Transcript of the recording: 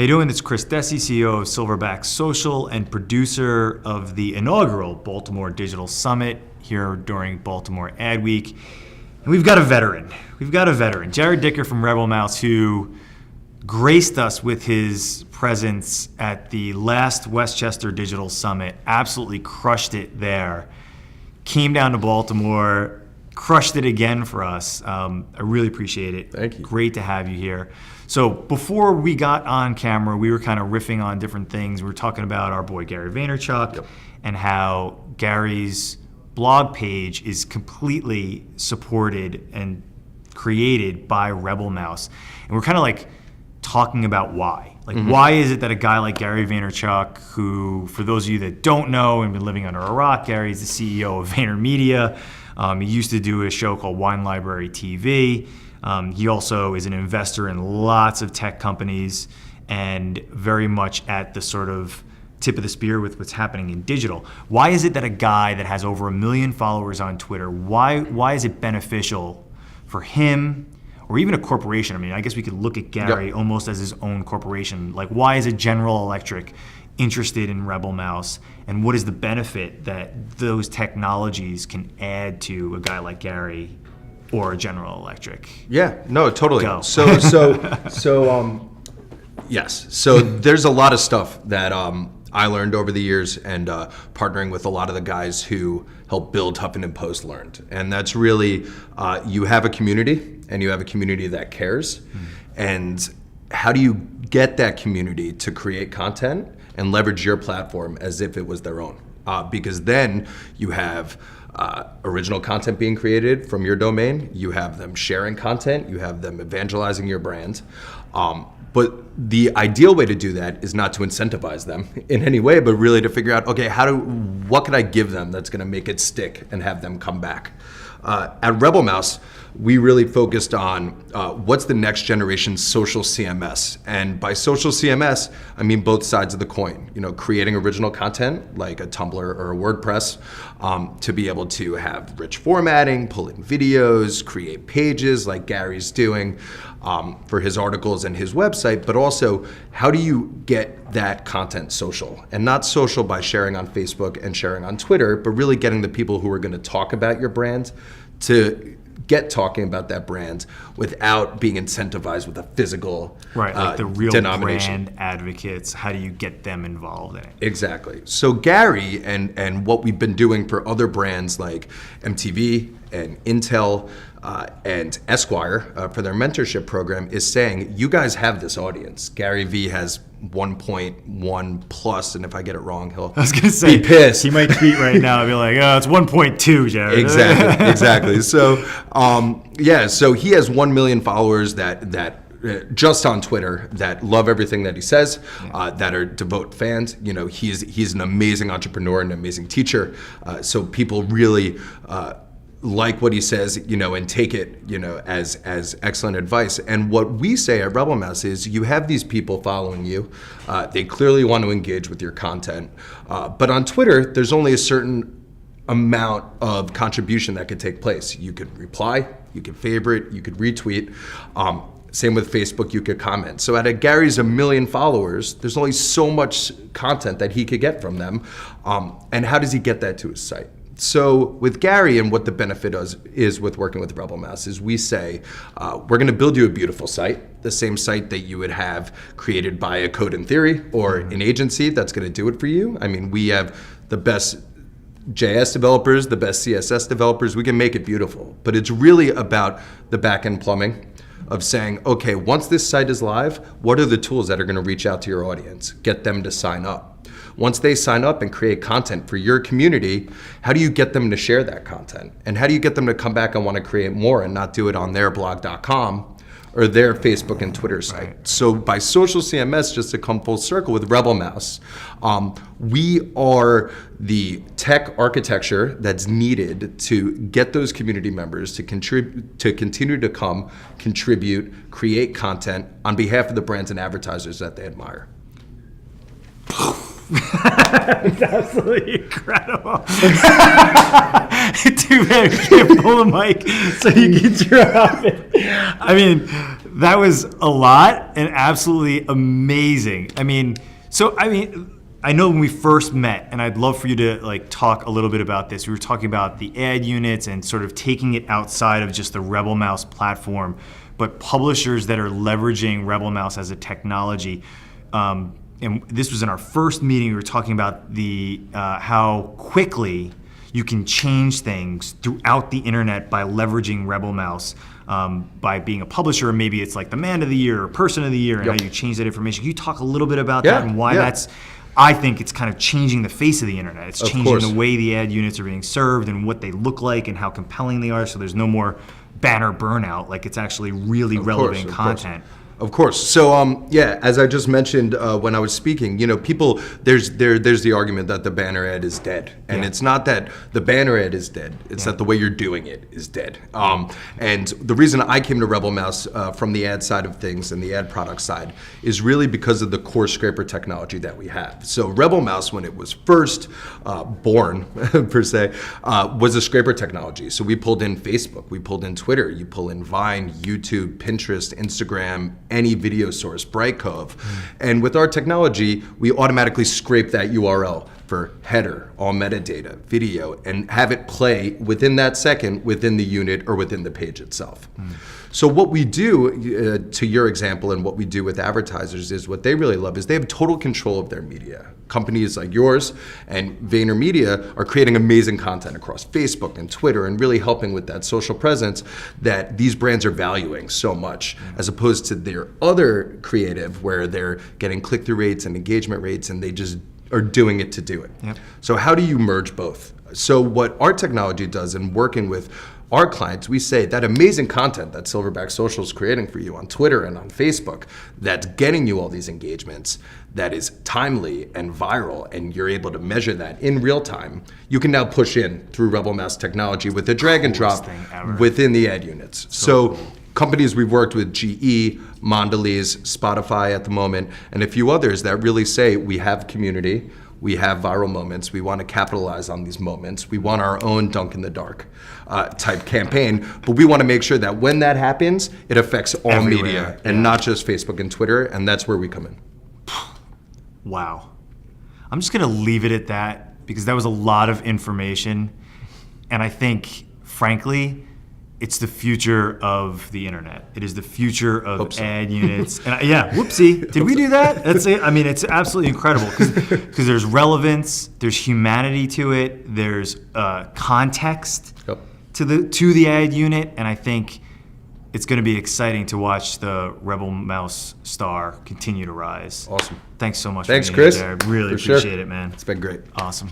How you doing? It's Chris Dessi, CEO of Silverback Social and producer of the inaugural Baltimore Digital Summit here during Baltimore Ad Week. And we've got a veteran. Jarrod Dicker from RebelMouse, who graced us with his presence at the last Westchester Digital Summit, absolutely crushed it there, came down to Baltimore, crushed it again for us. I really appreciate it. Thank you. Great to have you here. So before we got on camera, we were kind of riffing on different things. We were talking about our boy Gary Vaynerchuk and how Gary's blog page is completely supported and created by RebelMouse. And we're kind of like talking about why. Why is it that a guy like Gary Vaynerchuk, who, for those of you that don't know and been living under a rock, Gary's the CEO of VaynerMedia. He used to do a show called Wine Library TV. He also is an investor in lots of tech companies and very much at the sort of tip of the spear with what's happening in digital. Why is it that a guy that has over 1 million followers on Twitter, why is it beneficial for him or even a corporation? I mean, I guess we could look at Gary almost as his own corporation. Like, why is a General Electric interested in RebelMouse, and what is the benefit that those technologies can add to a guy like Gary or a General Electric? Yeah, no, totally. Go. Yes. So there's a lot of stuff that I learned over the years, and partnering with a lot of the guys who helped build Huffington Post learned. And that's really, you have a community, and you have a community that cares. And how do you get that community to create content and leverage your platform as if it was their own? Because then you have original content being created from your domain, you have them sharing content, you have them evangelizing your brand. But the ideal way to do that is not to incentivize them in any way, but really to figure out, okay, what can I give them that's gonna make it stick and have them come back? At RebelMouse, we really focused on what's the next generation social CMS. And by social CMS, I mean both sides of the coin. You know, creating original content like a Tumblr or a WordPress to be able to have rich formatting, pull in videos, create pages like Gary's doing for his articles and his website, but also how do you get that content social? And not social by sharing on Facebook and sharing on Twitter, but really getting the people who are gonna talk about your brand to get talking about that brand without being incentivized with a physical like the real denomination. Brand advocates, how do you get them involved in it? Exactly. So Gary and what we've been doing for other brands like MTV and Intel and Esquire for their mentorship program is saying, you guys have this audience. Gary V has 1.1 plus, and if I get it wrong, he'll be pissed. He might tweet right now and be like, oh, it's 1.2, Jared. Exactly. So, so he has 1 million followers that just on Twitter that love everything that he says, that are devout fans. You know, he's an amazing entrepreneur and an amazing teacher. So people really like what he says, you know, and take it, you know, as excellent advice. And what we say at RebelMouse is you have these people following you. They clearly want to engage with your content. But on Twitter, there's only a certain amount of contribution that could take place. You could reply, you could favorite, you could retweet. Same with Facebook, you could comment. So at Gary's 1 million followers, there's only so much content that he could get from them. And how does he get that to his site? So with Gary, and what the benefit is with working with RebelMouse is we say, we're gonna build you a beautiful site, the same site that you would have created by a Code in Theory or an agency that's gonna do it for you. I mean, we have the best JS developers, the best CSS developers, we can make it beautiful. But it's really about the back-end plumbing of saying, okay, once this site is live, what are the tools that are gonna reach out to your audience, get them to sign up? Once they sign up and create content for your community, how do you get them to share that content? And how do you get them to come back and want to create more and not do it on their blog.com or their Facebook and Twitter site? Right. So by social CMS, just to come full circle with RebelMouse, we are the tech architecture that's needed to get those community members to continue to come, contribute, create content on behalf of the brands and advertisers that they admire. It's absolutely incredible. Too bad we can't pull a mic so you can drop it. I mean, That was a lot and absolutely amazing. I know when we first met, and I'd love for you to like talk a little bit about this. We were talking about the ad units and sort of taking it outside of just the RebelMouse platform, but publishers that are leveraging RebelMouse as a technology. And this was in our first meeting. We were talking about the how quickly you can change things throughout the internet by leveraging RebelMouse. By being a publisher, or maybe it's like the man of the year or person of the year, and how you change that information. Can you talk a little bit about that and why that's? I think it's kind of changing the face of the internet. It's changing the way the ad units are being served and what they look like and how compelling they are. So there's no more banner burnout. Like it's actually really relevant content. Of course. So, as I just mentioned when I was speaking, people, there's the argument that the banner ad is dead. And it's not that the banner ad is dead. It's that the way you're doing it is dead. And the reason I came to RebelMouse from the ad side of things and the ad product side is really because of the core scraper technology that we have. So RebelMouse, when it was first born, per se, was a scraper technology. So we pulled in Facebook, we pulled in Twitter, you pull in Vine, YouTube, Pinterest, Instagram, any video source, Brightcove. And with our technology, we automatically scrape that URL for header, all metadata, video, and have it play within that second within the unit or within the page itself. So what we do, to your example, and what we do with advertisers is what they really love is they have total control of their media. Companies like yours and VaynerMedia are creating amazing content across Facebook and Twitter and really helping with that social presence that these brands are valuing so much, as opposed to their other creative where they're getting click-through rates and engagement rates and they just are doing it to do it. So how do you merge both? So what our technology does in working with our clients, we say that amazing content that Silverback Social is creating for you on Twitter and on Facebook, that's getting you all these engagements, that is timely and viral, and you're able to measure that in real time, you can now push in through RebelMouse technology with a drag and drop within the ad units. So companies we've worked with, GE, Mondelez, Spotify at the moment, and a few others that really say we have community, we have viral moments, we want to capitalize on these moments, we want our own dunk in the dark type campaign, but we want to make sure that when that happens, it affects all media and not just Facebook and Twitter, and that's where we come in. Wow. I'm just going to leave it at that because that was a lot of information, and I think, frankly, it's the future of the internet. It is the future of ad units. And whoopsie. Did we do that? That's it. I mean, it's absolutely incredible because there's relevance, there's humanity to it, there's context to the ad unit, and I think it's going to be exciting to watch the RebelMouse star continue to rise. Awesome. Thanks so much. Thanks, for being Chris. here, Jared. Really appreciate it, man. It's been great. Awesome.